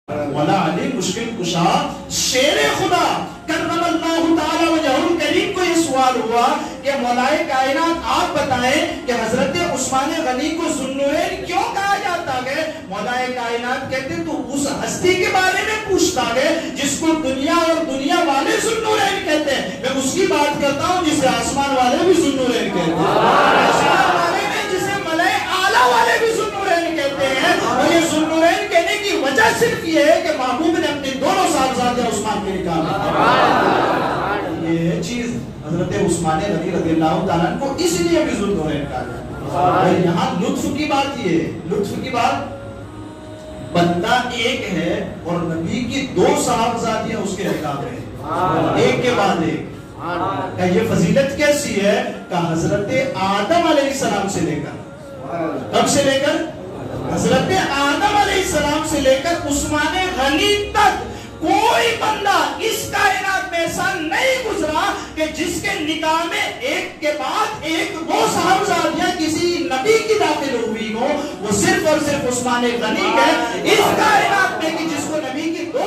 مولا علی مشکل کشا شیر خدا کرم اللہ تعالی وجہ الکریم کو یہ سوال ہوا کہ مولا کائنات آپ بتائیں کہ حضرت عثمان غنی کو ذوالنورین کیوں کہا جاتا ہے؟ مولا کائنات کہتے تو اس ہستی کے بارے میں پوچھتا ہے جس کو دنیا اور دنیا والے ذوالنورین کہتے ہیں، میں اس کی بات کرتا ہوں جسے آسمان والے بھی ذوالنورین کہتے ہیں، آسمان والے میں جسے ملائے اعلیٰ والے بھی ذوالنورین کہتے ہیں۔ اور یہ ذوالنورین کہنے کی وجہ صرف یہ ہے کہ محبوب نے اپنے دونوں صاحبزادے عثمان کے نکاح میں یہ چیز حضرت عثمان غنی رضی اللہ تعالیٰ کو اس لیے بھی ذوالنورین کہا جاتا ہے۔ یہاں لطف کی بات یہ ہے، لطف کی بات بندہ ایک ہے اور نبی کی دو صاحبزادیاں اس کے نکاح میں ایک کے بعد ایک۔ یہ فضیلت کیسی ہے کہ حضرت آدم علیہ السلام سے لے کر کب سے لے کر حضرت آدم علیہ السلام سے لے کر عثمان غنی تک کوئی بندہ اس کائنات میں ایسا نہیں گزرا کہ جس کے نکاح میں ایک کے بعد ایک دو صاحبزادیاں کسی نبی کی داخل ہوئی ہو، وہ صرف اور صرف عثمان غنی ہے اس کائنات میں کہ جس کو نبی کی دو